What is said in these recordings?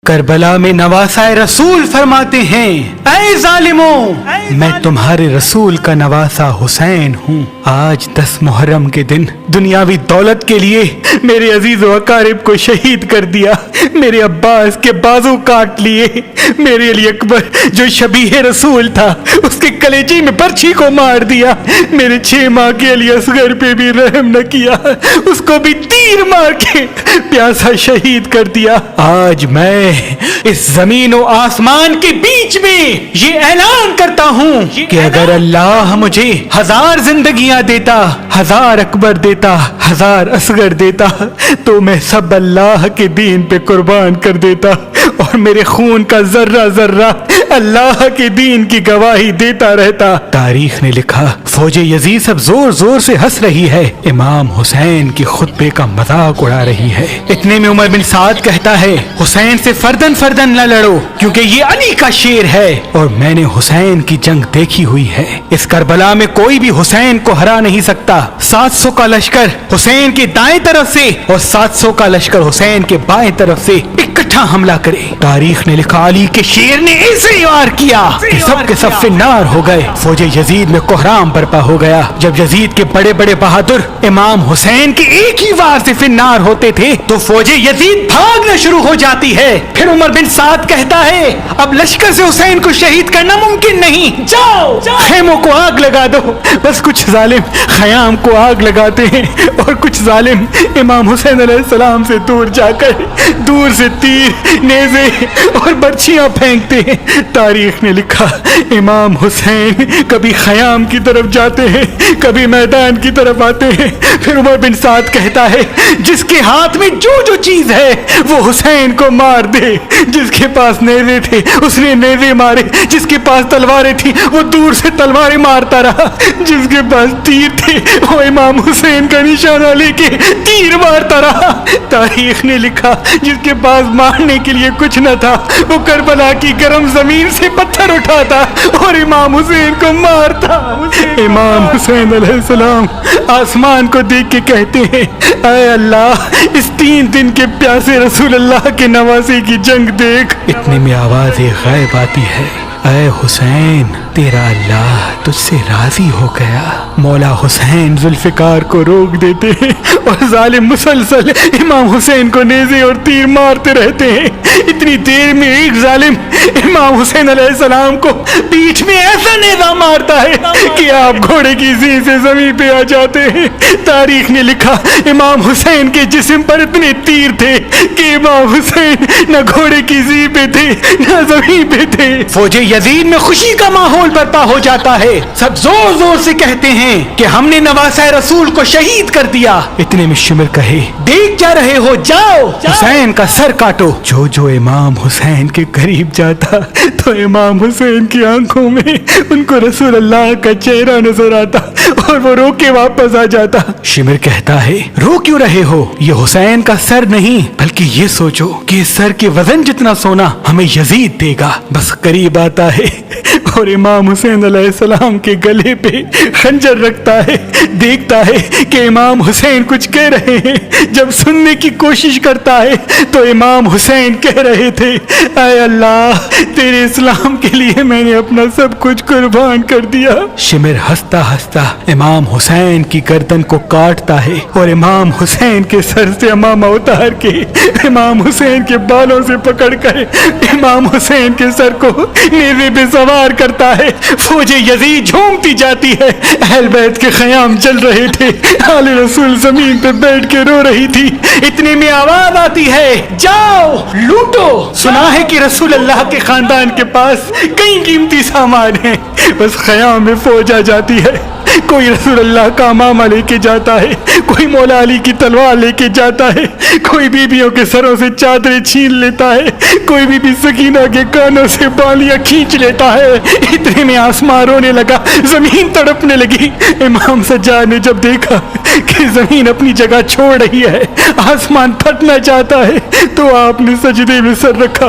کربلا میں نواسائے رسول فرماتے ہیں، اے ظالموں، میں تمہارے رسول کا نواسا حسین ہوں۔ آج 10 محرم کے دن دنیاوی دولت کے لیے میرے عزیز و اقارب کو شہید کر دیا، میرے عباس کے بازو کاٹ لیے، میرے علی اکبر جو شبیہ رسول تھا اس کے کلیجے میں برچھی کو مار دیا، میرے 6 ماہ کے علی اصغر پہ بھی رحم نہ کیا، اس کو بھی تیر مار کے پیاسا شہید کر دیا۔ آج میں اس زمین و آسمان کے بیچ میں یہ اعلان کرتا ہوں کہ اگر اللہ مجھے 1000 زندگیاں دیتا، 1000 اکبر دیتا، 1000 اصغر دیتا تو میں سب اللہ کے دین پہ قربان کر دیتا، اور میرے خون کا ذرہ ذرہ اللہ کے دین کی گواہی دیتا رہتا۔ تاریخ نے لکھا، فوج یزید سب زور زور سے ہنس رہی ہے، امام حسین کی خطبے کا مذاق اڑا رہی ہے۔ اتنے میں عمر بن سعد کہتا ہے، حسین سے فردن فردن نہ لڑو کیونکہ یہ علی کا شیر ہے، اور میں نے حسین کی جنگ دیکھی ہوئی ہے، اس کربلا میں کوئی بھی حسین کو ہرا نہیں سکتا۔ 700 کا لشکر حسین کے دائیں طرف سے اور 700 کا لشکر حسین کے بائیں طرف سے اکٹھا حملہ کرے۔ تاریخ نے لکھا، علی کے شیر نے ایسے وار کیا کہ سب کے سب فنار ہو گئے، فوج یزید میں کوہرام برپا ہو گیا۔ جب یزید کے بڑے بڑے بہادر امام حسین کے ایک ہی وار سے فنار ہوتے تھے تو فوج یزید بھاگنا شروع ہو جاتی ہے۔ پھر عمر بن سعد کہتا ہے، اب لشکر سے حسین کو شہید کرنا ممکن نہیں، جاؤ خیموں کو آگ لگا دو۔ بس کچھ ظالم خیام کو آگ لگاتے ہیں اور کچھ ظالم امام حسین علیہ السلام سے دور جا کر دور سے تیر، نیزے اور برچھیاں پھینکتے ہیں۔ تاریخ نے لکھا، امام حسین کبھی خیام کی طرف جاتے ہیں، کبھی میدان کی طرف آتے ہیں۔ پھر عمر بن سعد کہتا ہے، جس کے ہاتھ میں جو چیز ہے وہ حسین کو مار دے۔ جس کے پاس نیزے تھے اس نے نیزے مارے، جس کے پاس تلواریں تھی وہ دور سے تلواریں مارتا رہا، جس کے پاس تیر تھے وہ امام حسین کا نشانہ لے کے تیر مارتا رہا۔ تاریخ نے لکھا، جس کے پاس مارنے کے لیے کچھ نہ تھا وہ کربلا کی گرم زمین سے پتھر اٹھاتا اور امام حسین کو مارتا۔ امام حسین علیہ السلام آسمان کو دیکھ کے کہتے ہیں، اے اللہ، اس 3 دن کے پیاسے رسول اللہ کے نواسے کی جنگ دیکھ۔ اتنے میں آواز غیب آتی ہے، اے حسین، تیرا اللہ تجھ سے راضی ہو گیا۔ مولا حسین ذوالفقار کو روک دیتے ہیں اور ظالم مسلسل امام حسین کو نیزے اور تیر مارتے رہتے ہیں۔ اتنی دیر میں ایک ظالم امام حسین علیہ السلام کو پیٹھ میں ایسا نیزہ مارتا ہے کہ آپ گھوڑے کی زین سے زمین پہ آ جاتے ہیں۔ تاریخ نے لکھا، امام حسین کے جسم پر اتنے تیر تھے کہ امام حسین نہ گھوڑے کی زین پہ تھے نہ زمین پہ تھے۔ فوج یزید میں خوشی کا ماحول برپا ہو جاتا ہے، سب زور زور سے کہتے ہیں کہ ہم نے نواسۂ رسول کو شہید کر دیا۔ اتنے میں شمر کہے، دیکھ کیا رہے ہو، جاؤ حسین کا سر کاٹو۔ جو امام حسین کے قریب جاتا تو امام حسین کی آنکھوں میں ان کو رسول اللہ کا چہرہ نظر آتا اور وہ رو کے واپس آ جاتا۔ شمر کہتا ہے، رو کیوں رہے ہو، یہ حسین کا سر نہیں بلکہ یہ سوچو کہ اس سر کے وزن جتنا سونا ہمیں یزید دے گا۔ بس قریب آتا ہے اور امام حسین علیہ السلام کے گلے پہ خنجر رکھتا ہے، دیکھتا ہے کہ امام حسین کچھ کہہ رہے ہیں۔ جب سننے کی کوشش کرتا ہے تو امام حسین کہہ رہے تھے، اے اللہ، تیرے اسلام کے لیے میں نے اپنا سب کچھ قربان کر دیا۔ شمر ہنستا ہنستا امام حسین کی گردن کو کاٹتا ہے اور امام حسین کے سر سے امامہ اتار کے امام حسین کے بالوں سے پکڑ کر امام حسین کے سر کو نیزے پہ سوار کرتا ہے۔ فوج یزید جھومتی جاتی ہے، اہل بیت کے خیام جل رہے تھے، آل رسول زمین پہ بیٹھ کے رو رہی تھی۔ اتنے میں آواز آتی ہے، جاؤ لوٹو۔ سنا ہے کہ رسول اللہ کے خاندان کے پاس کئی قیمتی سامان ہیں، بس خیام میں فوج آ جاتی ہے۔ کوئی رسول اللہ کا امامہ لے کے جاتا ہے، کوئی مولا علی کی تلوار لے کے جاتا ہے، کوئی بیبیوں کے سروں سے چادریں چھین لیتا ہے، کوئی بی بی سکینہ کے کانوں سے بالیاں کھینچ لیتا ہے۔ اتنے میں آسمان رونے لگا، زمین تڑپنے لگی۔ امام سجاد نے جب دیکھا کہ زمین اپنی جگہ چھوڑ رہی ہے، آسمان پھٹنا چاہتا ہے، تو آپ نے سجدے میں سر رکھا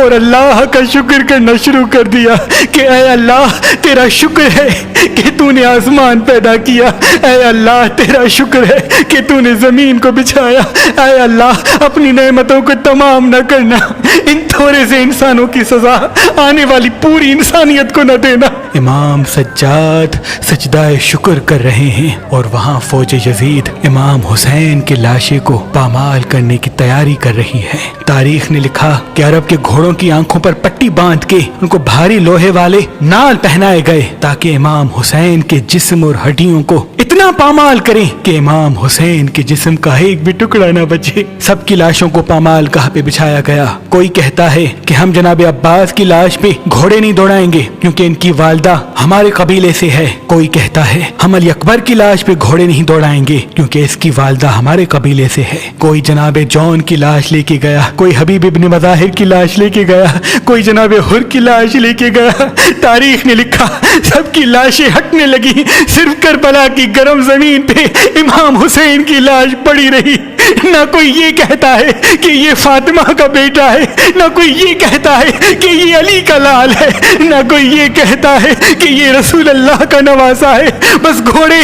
اور اللہ کا شکر کرنا شروع کر دیا کہ اے اللہ تیرا شکر ہے کہ تو نے آسمان پیدا کیا، اے اللہ تیرا شکر ہے کہ تو نے زمین کو بچھایا، اے اللہ اپنی نعمتوں کو تمام نہ کرنا، ان تھوڑے سے انسانوں کی سزا آنے والی پوری انسانیت کو نہ دینا۔ امام سجاد سجدہ شکر کر رہے ہیں اور وہاں فوج یزید امام حسین کے لاشے کو پامال کرنے کی تیاری کر رہی ہے۔ تاریخ نے لکھا کہ عرب کے گھوڑوں کی آنکھوں پر پٹی باندھ کے ان کو بھاری لوہے والے نال پہنائے گئے تاکہ امام حسین کے جسم اور ہڈیوں کو اتنا پامال کریں کہ امام حسین کے جسم کا ایک بھی ٹکڑا نہ بچے۔ سب کی لاشوں کو پامال گاہ پہ بچھایا گیا۔ کوئی کہتا ہے کہ ہم جناب عباس کی لاش پہ گھوڑے نہیں دوڑائیں گے کیونکہ ان کی والدہ ہمارے قبیلے سے ہے۔ کوئی کہتا ہے ہم علی اکبر کی لاش پہ گھوڑے نہیں دوڑائیں گے کیونکہ اس کی والدہ ہمارے قبیلے سے ہے۔ کوئی جناب جون کی لاش لے کے گیا، کوئی حبیب ابن مظاہر کی لاش لے کے گیا، کوئی جناب حر کی لاش لے کے گیا۔ تاریخ نے لکھا سب کی لاشیں ہٹنے لگی، صرف کربلا کی گرم زمین پہ امام حسین کی لاش پڑی رہی۔ نہ کوئی یہ کہتا ہے کہ یہ فاطمہ کا بیٹا ہے، نہ کوئی یہ کہتا ہے کہ یہ علی کا لال ہے، نہ کوئی یہ کہتا ہے کہ یہ رسول اللہ کا نواسا ہے۔ بس گھوڑے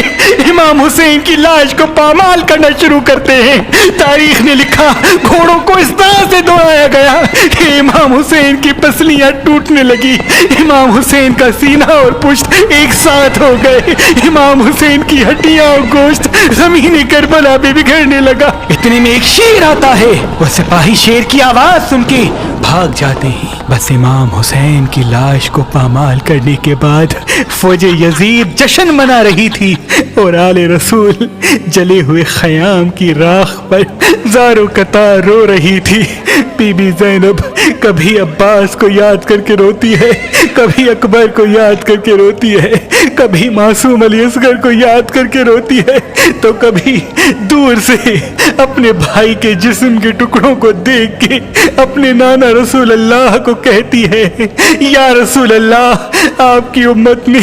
امام حسین کی لاش کو پامال کرنا شروع کرتے ہیں۔ تاریخ نے لکھا گھوڑوں کو اس طرح سے دوڑایا گیا کہ امام حسین کی پسلیاں ٹوٹنے لگی، امام حسین کا سینہ اور پشت ایک ساتھ ہو گئے، امام حسین کی ہڈیاں اور گوشت زمین کربلا پہ بکھرنے لگا۔ اتنے میں ایک شیر آتا ہے، وہ سپاہی شیر کی آواز سن کے بھاگ جاتے ہیں۔ بس امام حسین کی لاش کو پامال کرنے کے بعد فوج یزید جشن منا رہی تھی اور آل رسول جلے ہوئے خیام کی راکھ پر زاروں قطار رو رہی تھی۔ بی بی زینب کبھی عباس کو یاد کر کے روتی ہے، کبھی اکبر کو یاد کر کے روتی ہے، کبھی معصوم علی اصغر کو یاد کر کے روتی ہے، تو کبھی دور سے اپنے بھائی کے جسم کے ٹکڑوں کو دیکھ کے اپنے نانا رسول اللہ کو کہتی ہے یا رسول اللہ آپ کی امت نے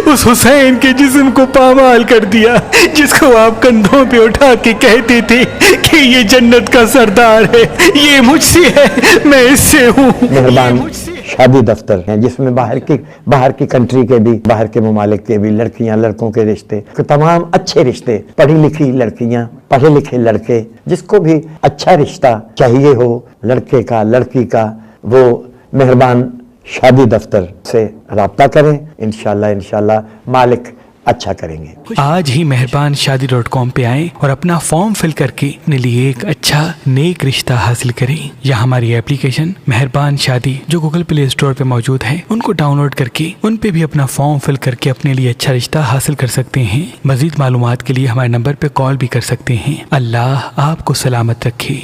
اس حسین کے جسم کو پامال کر دیا جس کو آپ کندھوں پہ اٹھا کے کہتے تھے کہ یہ جنت کا سردار ہے، یہ مجھ سے ہے، میں اس سے ہوں۔ مہربان شادی دفتر ہیں جس میں باہر کی کنٹری کے بھی، باہر کے ممالک کے بھی لڑکیاں لڑکوں کے رشتے، تمام اچھے رشتے، پڑھی لکھی لڑکیاں پڑھے لکھے لڑکے، جس کو بھی اچھا رشتہ چاہیے ہو لڑکے کا لڑکی کا، وہ مہربان شادی دفتر سے رابطہ کریں، انشاءاللہ مالک اچھا کریں گے۔ آج ہی مہربان شادی.com پہ آئیں اور اپنا فارم فل کر کے اپنے لیے ایک اچھا نیک رشتہ حاصل کریں، یا ہماری اپلیکیشن مہربان شادی جو گوگل پلے اسٹور پہ موجود ہے ان کو ڈاؤن لوڈ کر کے ان پہ بھی اپنا فارم فل کر کے اپنے لیے اچھا رشتہ حاصل کر سکتے ہیں۔ مزید معلومات کے لیے ہمارے نمبر پہ کال بھی کر سکتے ہیں۔ اللہ آپ کو سلامت رکھے۔